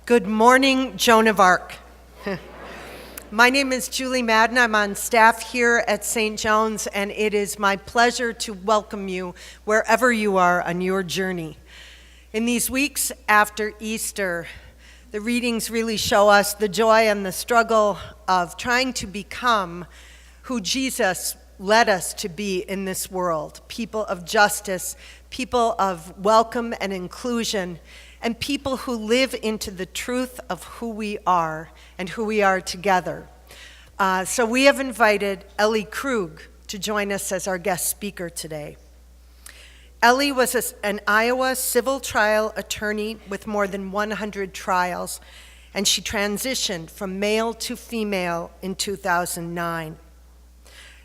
Good morning, Joan of Arc. My name is Julie Madden. I'm on staff here at St. John's, and it is my pleasure to welcome you wherever you are on your journey. In these weeks after Easter, the readings really show us the joy and the struggle of trying to become who Jesus led us to be in this world, people of justice, people of welcome and inclusion, and people who live into the truth of who we are and who we are together. So we have invited Ellie Krug to join us as our guest speaker today. Ellie was an Iowa civil trial attorney with more than 100 trials, and she transitioned from male to female in 2009.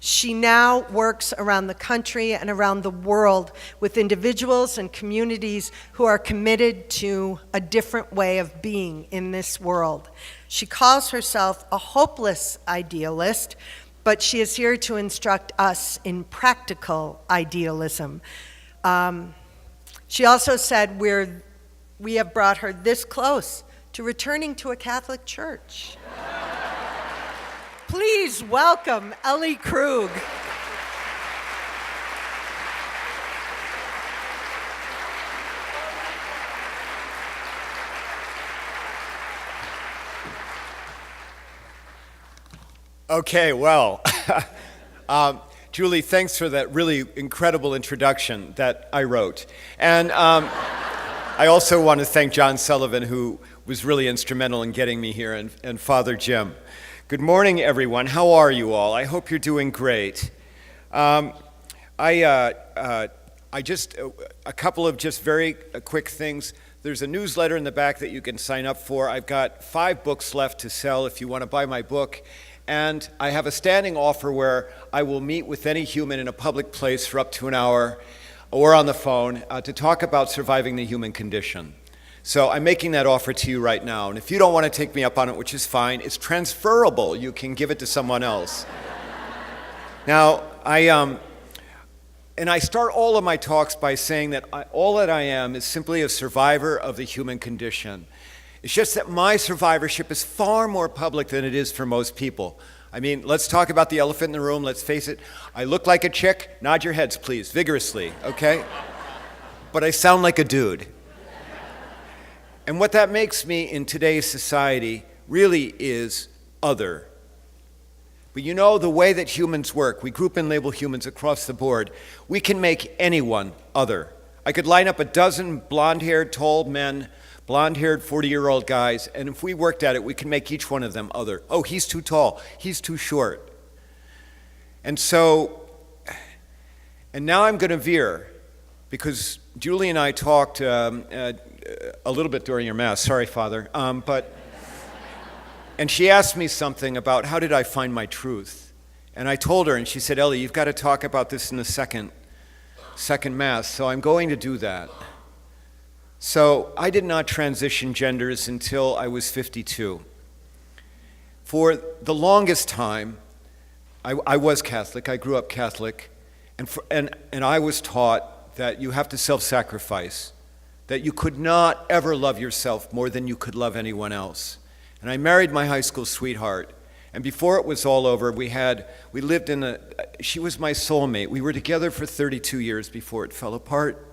She now works around the country and around the world with individuals and communities who are committed to a different way of being in this world. She calls herself a hopeless idealist, but she is here to instruct us in practical idealism. She also said we have brought her this close to returning to a Catholic church. Please welcome Ellie Krug. Okay, well, Julie, thanks for that really incredible introduction that I wrote. And I also want to thank John Sullivan, who was really instrumental in getting me here, and Father Jim. Good morning, everyone. How are you all? I hope you're doing great. I just, a couple of just very quick things. There's a newsletter in the back that you can sign up for. I've got 5 books left to sell if you want to buy my book. And I have a standing offer where I will meet with any human in a public place for up to an hour or on the phone to talk about surviving the human condition. So I'm making that offer to you right now. And if you don't want to take me up on it, which is fine, it's transferable. You can give it to someone else. Now, I start all of my talks by saying that all that I am is simply a survivor of the human condition. It's just that my survivorship is far more public than it is for most people. I mean, let's talk about the elephant in the room. Let's face it. I look like a chick. Nod your heads, please, vigorously, okay? But I sound like a dude. And what that makes me in today's society really is other. But you know, the way that humans work, we group and label humans across the board, we can make anyone other. I could line up a dozen blonde-haired, tall men, blonde-haired 40-year-old guys, and if we worked at it, we can make each one of them other. Oh, he's too tall. He's too short. And now I'm going to veer, because Julie and I talked a little bit during your Mass. Sorry, Father. And she asked me something about how did I find my truth. And I told her, and she said, Ellie, you've got to talk about this in the second Mass, so I'm going to do that. So I did not transition genders until I was 52. For the longest time, I was Catholic. I grew up Catholic, and I was taught that you have to self-sacrifice, that you could not ever love yourself more than you could love anyone else. And I married my high school sweetheart, and before it was all over, she was my soulmate. We were together for 32 years before it fell apart.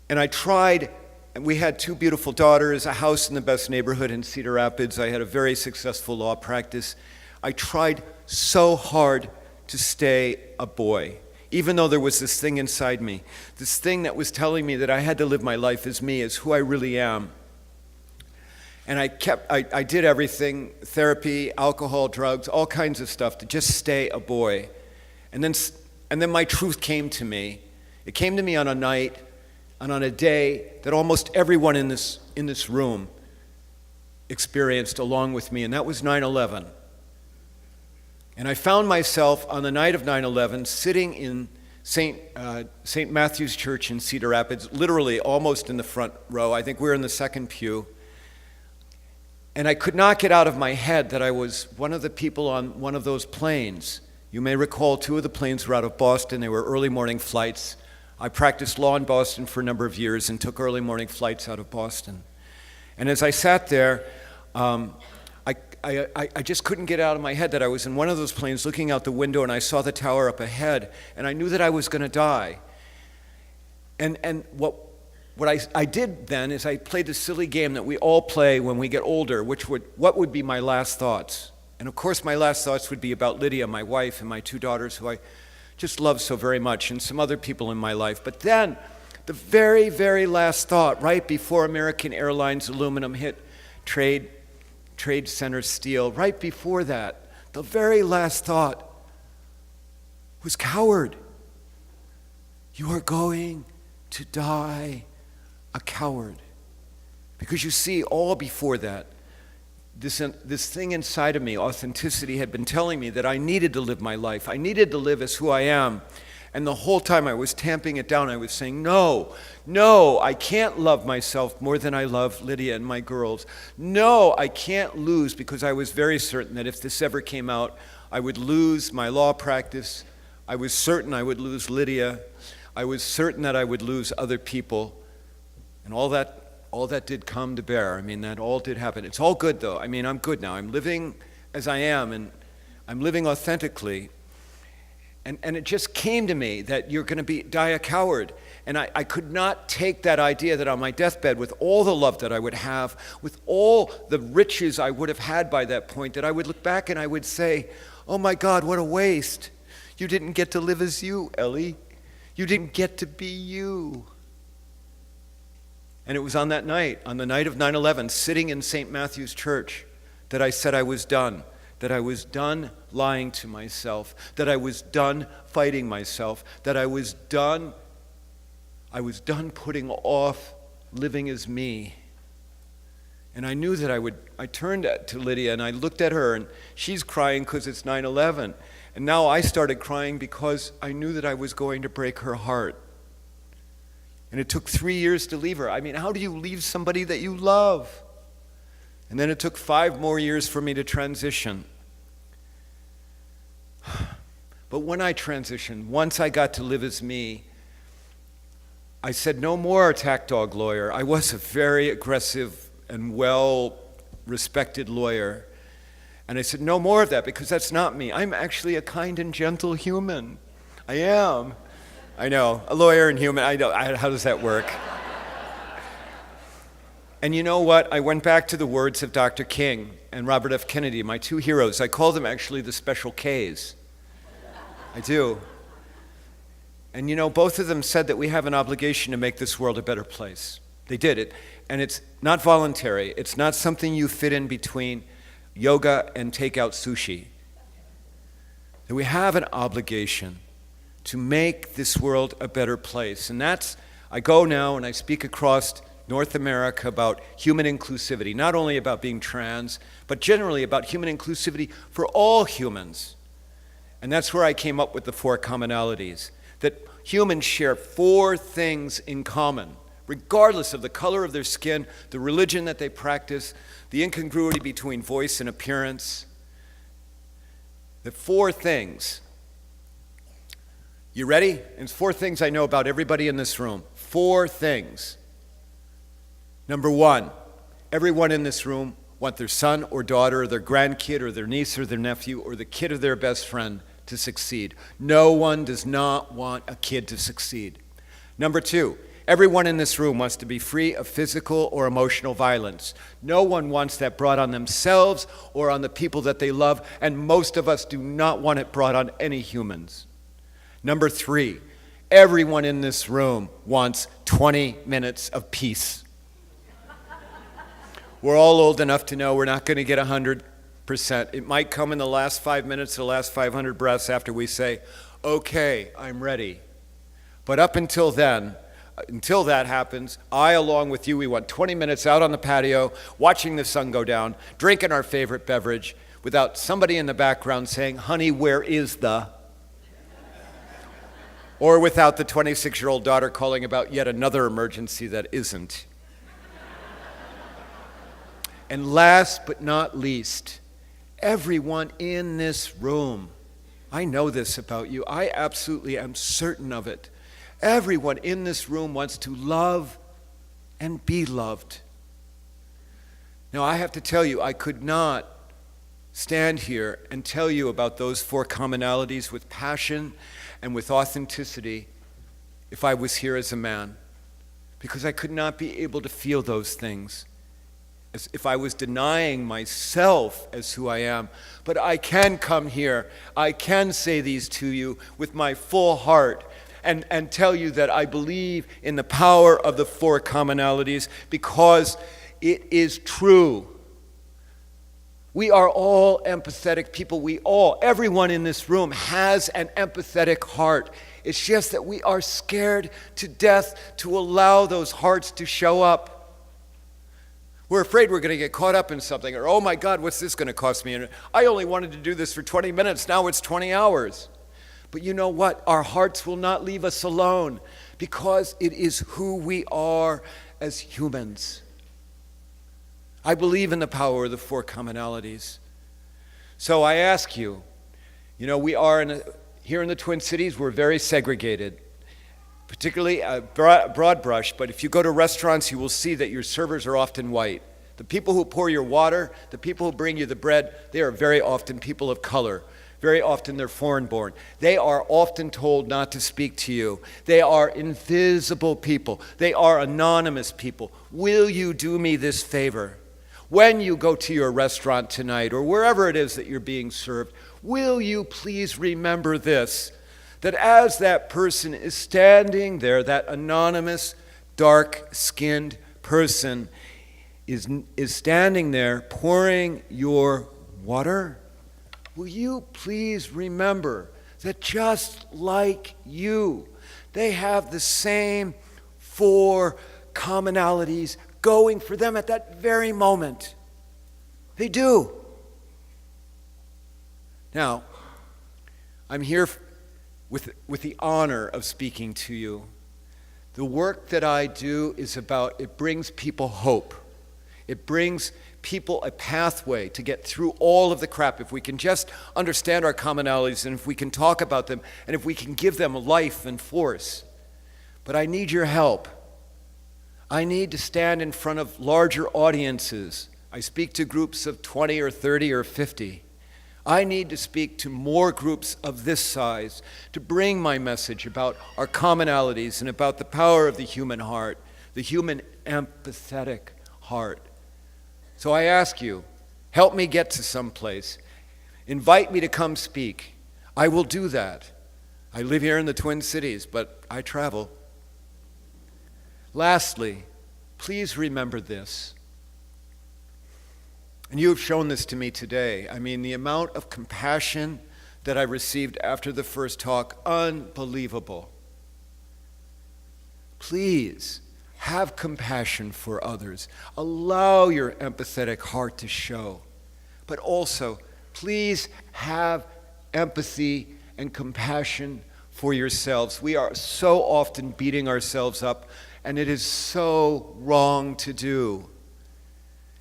And I tried, and we had 2 beautiful daughters, a house in the best neighborhood in Cedar Rapids. I had a very successful law practice. I tried so hard to stay a boy, even though there was this thing inside me, this thing that was telling me that I had to live my life as me, as who I really am. And I did everything, therapy, alcohol, drugs, all kinds of stuff to just stay a boy. And then my truth came to me. It came to me on a night and on a day that almost everyone in this room experienced along with me, and that was 9/11. And I found myself on the night of 9/11 sitting in St. Matthew's Church in Cedar Rapids, literally almost in the front row. I think we were in the second pew. And I could not get out of my head that I was one of the people on one of those planes. You may recall 2 of the planes were out of Boston. They were early morning flights. I practiced law in Boston for a number of years and took early morning flights out of Boston. And as I sat there, I just couldn't get out of my head that I was in one of those planes looking out the window, and I saw the tower up ahead, and I knew that I was going to die. And what I did then is I played the silly game that we all play when we get older, what would be my last thoughts? And of course my last thoughts would be about Lydia, my wife, and my 2 daughters, who I just love so very much, and some other people in my life. But then, the very, very last thought, right before American Airlines aluminum hit Trade Center steel, right before that, the very last thought was, coward, you are going to die a coward. Because you see, all before that, this thing inside of me, authenticity, had been telling me that I needed to live my life. I needed to live as who I am. And the whole time I was tamping it down. I was saying, no, I can't love myself more than I love Lydia and my girls. No, I can't lose, because I was very certain that if this ever came out, I would lose my law practice. I was certain I would lose Lydia. I was certain that I would lose other people. And all that did come to bear. I mean, that all did happen. It's all good, though. I mean, I'm good now. I'm living as I am, and I'm living authentically. And it just came to me that you're going to die a coward. And I could not take that idea that on my deathbed, with all the love that I would have, with all the riches I would have had by that point, that I would look back and I would say, oh my God, what a waste. You didn't get to live as you, Ellie. You didn't get to be you. And it was on that night, on the night of 9/11, sitting in St. Matthew's Church, that I said I was done. That I was done lying to myself, that I was done fighting myself, that I was done putting off living as me. And I knew that I turned to Lydia and I looked at her, and she's crying because it's 9/11. And now I started crying because I knew that I was going to break her heart. And it took 3 years to leave her. I mean, how do you leave somebody that you love? And then it took 5 more years for me to transition. But when I transitioned, once I got to live as me, I said, no more attack dog lawyer. I was a very aggressive and well-respected lawyer. And I said, no more of that, because that's not me. I'm actually a kind and gentle human. I am. I know, a lawyer and human, how does that work? And you know what? I went back to the words of Dr. King and Robert F. Kennedy, my 2 heroes. I call them actually the Special Ks. I do. And you know, both of them said that we have an obligation to make this world a better place. They did it. And it's not voluntary. It's not something you fit in between yoga and takeout sushi. That we have an obligation to make this world a better place. And I go now and I speak across North America about human inclusivity, not only about being trans, but generally about human inclusivity for all humans. And that's where I came up with the 4 commonalities, that humans share 4 things in common, regardless of the color of their skin, the religion that they practice, the incongruity between voice and appearance. The 4 things. You ready? It's 4 things I know about everybody in this room. 4 things. Number 1, everyone in this room wants their son or daughter or their grandkid or their niece or their nephew or the kid of their best friend to succeed. No one does not want a kid to succeed. Number 2, everyone in this room wants to be free of physical or emotional violence. No one wants that brought on themselves or on the people that they love, and most of us do not want it brought on any humans. Number 3, everyone in this room wants 20 minutes of peace. We're all old enough to know we're not going to get 100%. It might come in the last 5 minutes, the last 500 breaths after we say, okay, I'm ready. But up until then, until that happens, I, along with you, we want 20 minutes out on the patio, watching the sun go down, drinking our favorite beverage, without somebody in the background saying, honey, where is the? Or without the 26-year-old daughter calling about yet another emergency that isn't. And last but not least, everyone in this room, I know this about you, I absolutely am certain of it. Everyone in this room wants to love and be loved. Now, I have to tell you, I could not stand here and tell you about those four commonalities with passion and with authenticity if I was here as a man, because I could not be able to feel those things as if I was denying myself as who I am. But I can come here, I can say these to you with my full heart and tell you that I believe in the power of the four commonalities because it is true. We are all empathetic people. Everyone in this room has an empathetic heart. It's just that we are scared to death to allow those hearts to show up. We're afraid we're going to get caught up in something, or, oh my God, what's this going to cost me? And I only wanted to do this for 20 minutes, now it's 20 hours. But you know what? Our hearts will not leave us alone because it is who we are as humans. I believe in the power of the four commonalities. So I ask you, we are here in the Twin Cities, we're very segregated, particularly broad brush, but if you go to restaurants, you will see that your servers are often white. The people who pour your water, the people who bring you the bread, they are very often people of color. Very often they're foreign-born. They are often told not to speak to you. They are invisible people. They are anonymous people. Will you do me this favor? When you go to your restaurant tonight or wherever it is that you're being served, will you please remember this, that as that person is standing there, that anonymous, dark-skinned person is standing there pouring your water, will you please remember that just like you, they have the same four commonalities going for them at that very moment. They do. Now, I'm here with the honor of speaking to you. The work that I do it brings people hope. It brings people a pathway to get through all of the crap. If we can just understand our commonalities and if we can talk about them and if we can give them life and force. But I need your help. I need to stand in front of larger audiences. I speak to groups of 20 or 30 or 50. I need to speak to more groups of this size to bring my message about our commonalities and about the power of the human heart, the human empathetic heart. So I ask you, help me get to some place. Invite me to come speak. I will do that. I live here in the Twin Cities, but I travel. Lastly, please remember this. And you have shown this to me today. I mean, the amount of compassion that I received after the first talk, unbelievable. Please have compassion for others. Allow your empathetic heart to show. But also, please have empathy and compassion for yourselves. We are so often beating ourselves up, and it is so wrong to do.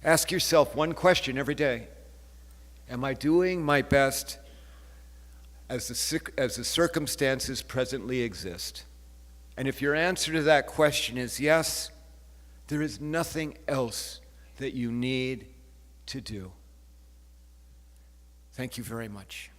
Ask yourself one question every day. Am I doing my best as the circumstances presently exist? And if your answer to that question is yes, there is nothing else that you need to do. Thank you very much.